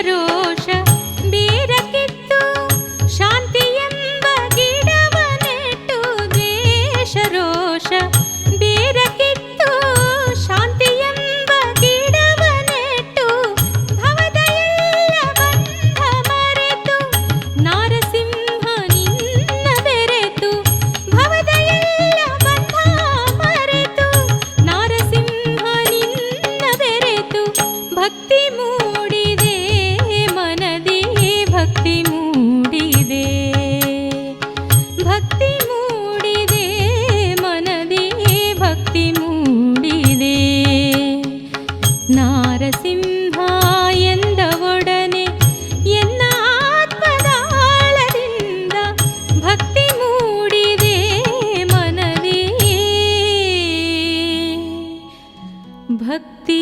ರೋಷ ಬೀರಕಿತ್ತು ಶಾಂತಿ ಎಂಬ ಗಿಡವ ನೆಟ್ಟು ದ್ವೇಷ ರೋಷ ಬೀರಕಿತ್ತು ಶಾಂತಿ ಎಂಬ ಗಿಡವ ನೆಟ್ಟು ಭವದ ಎಲ್ಲ ಬಂಧ ಮರೆತು ನಾರಸಿಂಹ ನಿನ್ನ ಬೆರೆತು ಭವದ ಎಲ್ಲ ಬಂಧ ಮರೆತು ನಾರಸಿಂಹ ನಿನ್ನ ಬೆರೆತು ಭಕ್ತಿ ಮೂಡಿದೆ ಮನದಿ ಭಕ್ತಿ ಮೂಡಿದೆ ಭಕ್ತಿ ಮೂಡಿದೆ ಮನದಿ ಭಕ್ತಿ ಮೂಡಿದೆ ನಾರಸಿಂಹ ಎಂದ ಒಡನೆ ಎನ್ನ ಆತ್ಮದಾಳದಿಂದ ಭಕ್ತಿ ಮೂಡಿದೆ ಮನದಿ ಭಕ್ತಿ